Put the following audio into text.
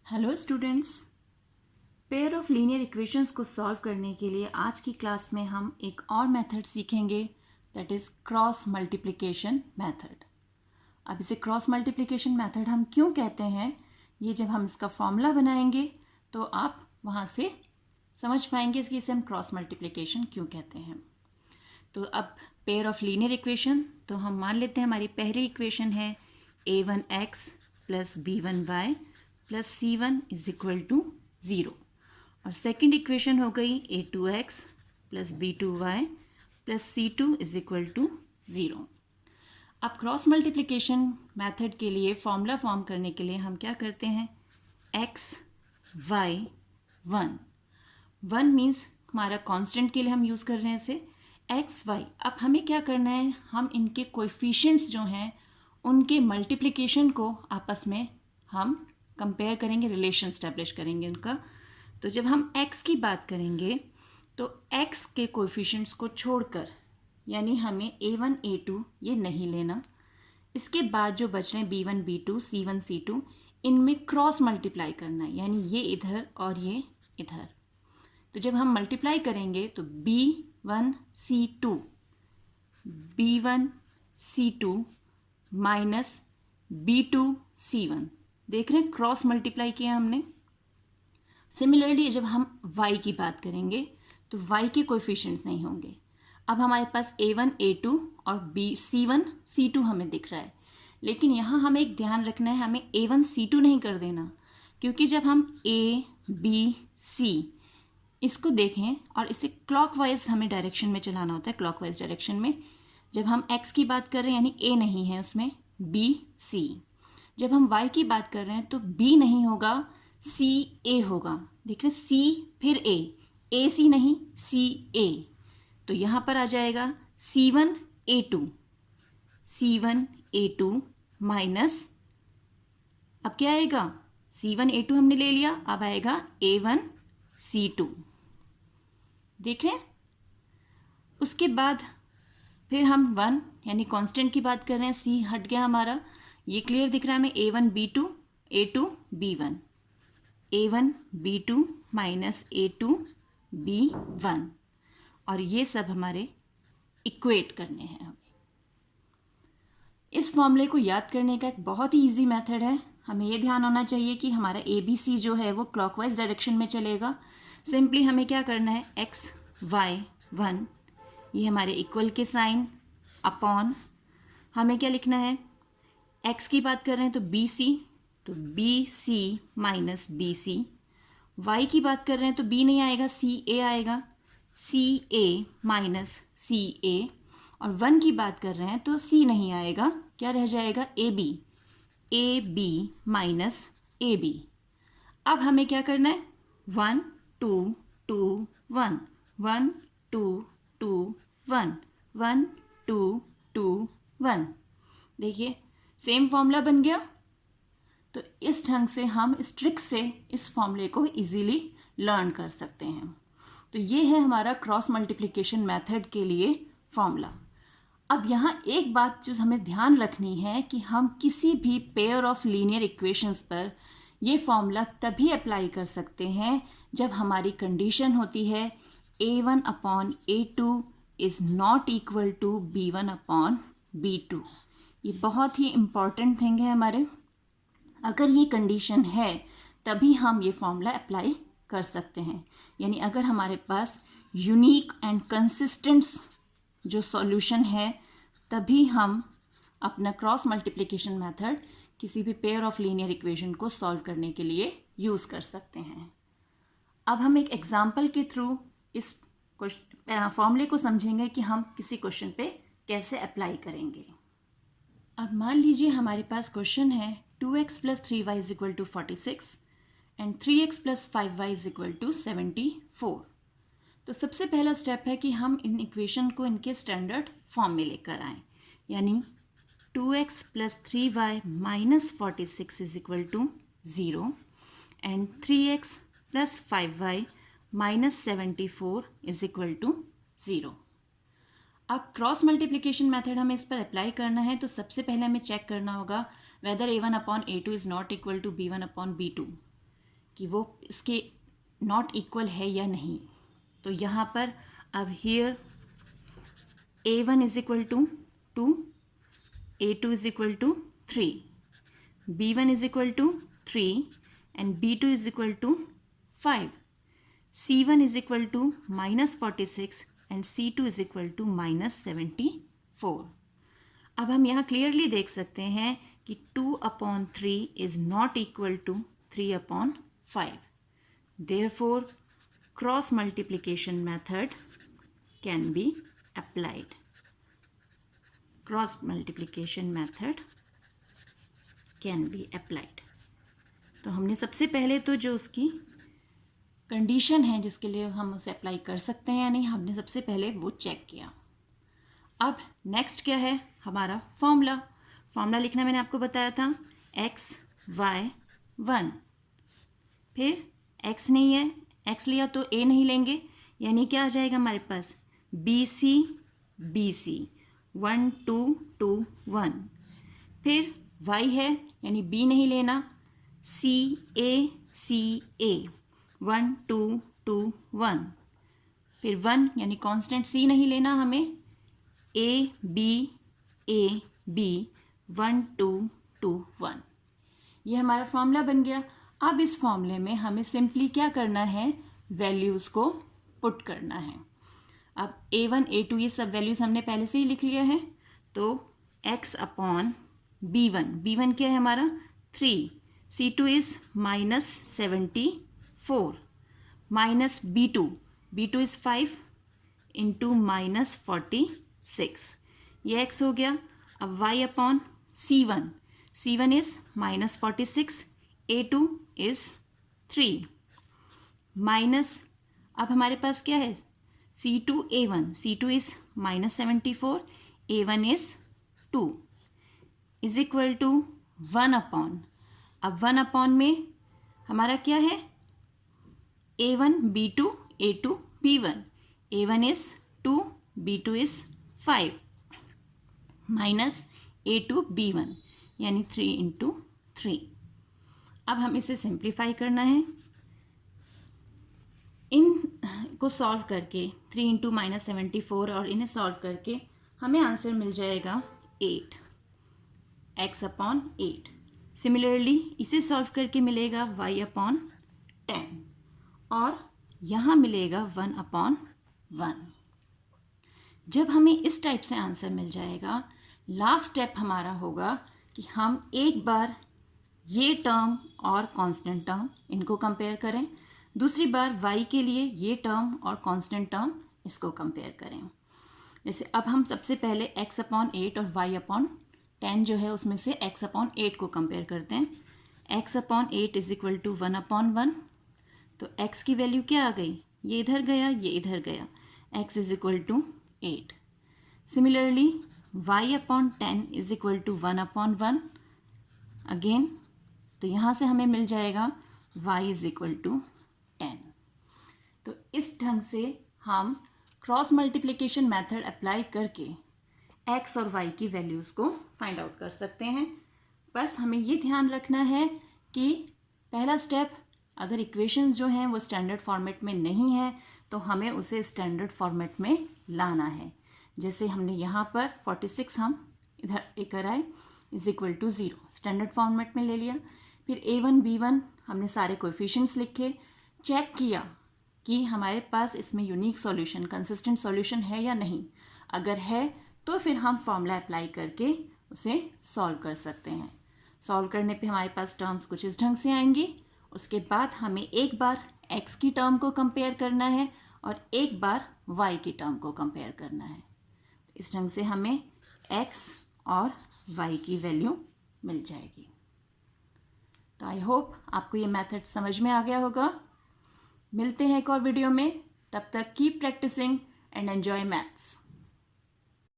Hello students, pair of linear equations को solve करने के लिए आज की क्लास में हम एक और मेथड सीखेंगे, that is cross multiplication method. अब इसे क्रॉस मल्टीप्लिकेशन मेथड हम क्यों कहते हैं, ये जब हम इसका फॉर्मूला बनाएंगे तो आप वहाँ से समझ पाएंगे कि इसे हम क्रॉस मल्टीप्लिकेशन क्यों कहते हैं। तो अब पेयर ऑफ लीनियर इक्वेशन, तो हम मान लेते हैं हमारी पहली इक्वेशन है a1x plus b1y plus c1 is equal to 0 और सेकेंड इक्वेशन हो गई a2x plus b2y plus c2 is equal to 0। अब क्रॉस मल्टीप्लिकेशन मेथड के लिए फॉर्मूला फॉर्म करने के लिए हम क्या करते हैं, x y 1 मीन्स हमारा कांस्टेंट के लिए हम यूज़ कर रहे हैं इसे एक्स वाई। अब हमें क्या करना है, हम इनके कोएफिशिएंट्स जो हैं उनके मल्टीप्लिकेशन को आपस में हम कंपेयर करेंगे, रिलेशन स्टैब्लिश करेंगे उनका। तो जब हम x की बात करेंगे तो x के कोएफिशिएंट्स को छोड़कर, यानी हमें a1 a2 ये नहीं लेना, इसके बाद जो बच रहे हैं b1 b2 c1 c2 इनमें क्रॉस मल्टीप्लाई करना है, यानी ये इधर और ये इधर। तो जब हम मल्टीप्लाई करेंगे तो b1 c2 minus b2 c1, देख रहे हैं क्रॉस मल्टीप्लाई किया हमने। सिमिलरली जब हम y की बात करेंगे तो y के कोएफिशिएंट्स नहीं होंगे। अब हमारे पास a1 a2 और c1 c2 हमें दिख रहा है, लेकिन यहाँ हमें एक ध्यान रखना है, हमें a1 c2 नहीं कर देना, क्योंकि जब हम a b c इसको देखें और इसे क्लॉकवाइज हमें डायरेक्शन में चलाना होता है, क्लॉकवाइज डायरेक्शन में। जब हम x की बात कर रहे हैं यानी a नहीं है उसमें, b c। जब हम y की बात कर रहे हैं तो b नहीं होगा, c a होगा। देख रहे c फिर a c नहीं c a। तो यहाँ पर आ जाएगा c1 a2 माइनस, अब क्या आएगा, c1 a2 हमने ले लिया, अब आएगा a1 c2। देख रहे हैं। उसके बाद फिर हम 1 यानी कांस्टेंट की बात कर रहे हैं, c हट गया हमारा, ये क्लियर दिख रहा है हमें, a1 b2 a2 b1, a1 b2 minus a2 b1, और ये सब हमारे इक्वेट करने हैं हमें। इस फॉर्मूले को याद करने का एक बहुत ही ईजी मेथड है। हमें ये ध्यान होना चाहिए कि हमारा ए बी सी जो है वो क्लॉकवाइज डायरेक्शन में चलेगा। सिंपली हमें क्या करना है, x y 1 ये हमारे इक्वल के साइन अपॉन, हमें क्या लिखना है, x की बात कर रहे हैं तो बी सी, तो B C minus B C. y की बात कर रहे हैं तो b नहीं आएगा, सी ए आएगा, सी ए माइनस सी ए। और 1 की बात कर रहे हैं तो c नहीं आएगा, क्या रह जाएगा, A B minus A B. अब हमें क्या करना है, 1 2 2 1 1 2 2 1 1 2 2 1। देखिए सेम फॉर्मूला बन गया। तो इस ढंग से हम इस ट्रिक से इस फॉर्मूले को इजीली लर्न कर सकते हैं। तो ये है हमारा क्रॉस मल्टीप्लिकेशन मेथड के लिए फॉर्मूला। अब यहाँ एक बात जो हमें ध्यान रखनी है कि हम किसी भी पेयर ऑफ लीनियर इक्वेशंस पर ये फॉर्मूला तभी अप्लाई कर सकते हैं जब हमारी कंडीशन होती है a1 upon a2 is not equal to b1 upon b2। ये बहुत ही इम्पॉर्टेंट थिंग है हमारे, अगर ये कंडीशन है तभी हम ये फॉर्मूला अप्लाई कर सकते हैं। यानी अगर हमारे पास यूनिक एंड कंसिस्टेंट जो सॉल्यूशन है तभी हम अपना क्रॉस मल्टीप्लिकेशन मेथड किसी भी पेयर ऑफ लीनियर इक्वेशन को सॉल्व करने के लिए यूज़ कर सकते हैं। अब हम एक एग्जाम्पल के थ्रू इस फॉर्मूले को समझेंगे कि हम किसी क्वेश्चन पे कैसे अप्लाई करेंगे। अब मान लीजिए हमारे पास क्वेश्चन है 2x plus 3y is equal to 46 and 3x plus 5y is equal to 74। तो सबसे पहला स्टेप है कि हम इन इक्वेशन को इनके स्टैंडर्ड फॉर्म में लेकर आएँ, यानी 2x plus 3y minus 46 is equal to 0 and 3x plus 5y minus 74 is equal to 0। अब क्रॉस मल्टीप्लिकेशन मेथड हमें इस पर अप्लाई करना है, तो सबसे पहले हमें चेक करना होगा whether a1 upon a2 is not equal to b1 upon b2। कि वो इसके नॉट इक्वल है या नहीं। तो यहाँ पर अब here a1 is equal to 2, a2 is equal to 3, b1 is equal to 3 and b2 is equal to 5, c1 is equal to -46 and c2 is equal to -74। अब हम यहाँ क्लियरली देख सकते हैं कि 2/3 is not equal to 3/5। Therefore, cross multiplication method can be applied. Cross multiplication method can be applied. तो हमने सबसे पहले तो जो उसकी कंडीशन है जिसके लिए हम उसे अप्लाई कर सकते हैं या नहीं, हमने सबसे पहले वो चेक किया। अब नेक्स्ट क्या है हमारा फॉर्मूला लिखना मैंने आपको बताया था x y 1। फिर x नहीं है, x लिया तो a नहीं लेंगे, यानी क्या आ जाएगा हमारे पास BC 1 2 2 1। फिर y है यानी b नहीं लेना, CA 1 2 2 1। फिर 1 यानी कांस्टेंट c नहीं लेना हमें, A B 1 2 2 1। ये हमारा फॉर्मूला बन गया। अब इस फॉर्मूले में हमें सिंपली क्या करना है, वैल्यूज़ को पुट करना है। अब a1 a2 ये सब वैल्यूज़ हमने पहले से ही लिख लिया है। तो x/b1, b1 क्या है हमारा 3, c2 is -74 minus b2 is 5 into -46, ये x हो गया। अब y/c1 is -46, a2 is 3 minus, अब हमारे पास क्या है c2 is -74, a1 is 2 is equal to 1/, अब 1/, में हमारा क्या है a1 b2 a2 b1, a1 is 2 b2 is 5 minus a2 b1 यानी 3 इंटू 3। अब हम इसे सिंप्लीफाई करना है, इन को सॉल्व करके 3 इंटू -74 और इन्हें सॉल्व करके हमें आंसर मिल जाएगा 8, x/8। सिमिलरली इसे सॉल्व करके मिलेगा y/10 और यहाँ मिलेगा 1/1। जब हमें इस टाइप से आंसर मिल जाएगा, लास्ट स्टेप हमारा होगा कि हम एक बार ये टर्म और कांस्टेंट टर्म इनको कंपेयर करें, दूसरी बार y के लिए ये टर्म और कांस्टेंट टर्म इसको कंपेयर करें। जैसे अब हम सबसे पहले x/8 और y/10 जो है उसमें से x/8 को कंपेयर करते हैं। x/8 इज इक्वल टू 1/1, तो x की वैल्यू क्या आ गई, ये इधर गया ये इधर गया, x is equal to 8। Similarly y/10 is equal to 1/1 again, तो यहाँ से हमें मिल जाएगा y इज इक्वल टू 10। तो इस ढंग से हम क्रॉस मल्टीप्लिकेशन मेथड अप्लाई करके x और y की वैल्यूज़ को फाइंड आउट कर सकते हैं। बस हमें ये ध्यान रखना है कि पहला स्टेप, अगर इक्वेशंस जो हैं वो स्टैंडर्ड फॉर्मेट में नहीं है तो हमें उसे स्टैंडर्ड फॉर्मेट में लाना है। जैसे हमने यहाँ पर 46 हम इधर लेकर आए is equal to 0, standard format में ले लिया। फिर a1 b1 हमने सारे कोएफिशिएंट्स लिखे, चेक किया कि हमारे पास इसमें यूनिक सॉल्यूशन, कंसिस्टेंट सॉल्यूशन है या नहीं। अगर है तो फिर हम फॉर्मूला अप्लाई करके उसे सॉल्व कर सकते हैं। सॉल्व करने पे हमारे पास टर्म्स कुछ इस ढंग से आएंगी। उसके बाद हमें एक बार x की टर्म को कंपेयर करना है और एक बार y की टर्म को कंपेयर करना है। इस ढंग से हमें x और y की वैल्यू मिल जाएगी। तो आई होप आपको ये मेथड समझ में आ गया होगा। मिलते हैं एक और वीडियो में, तब तक keep practising and enjoy maths.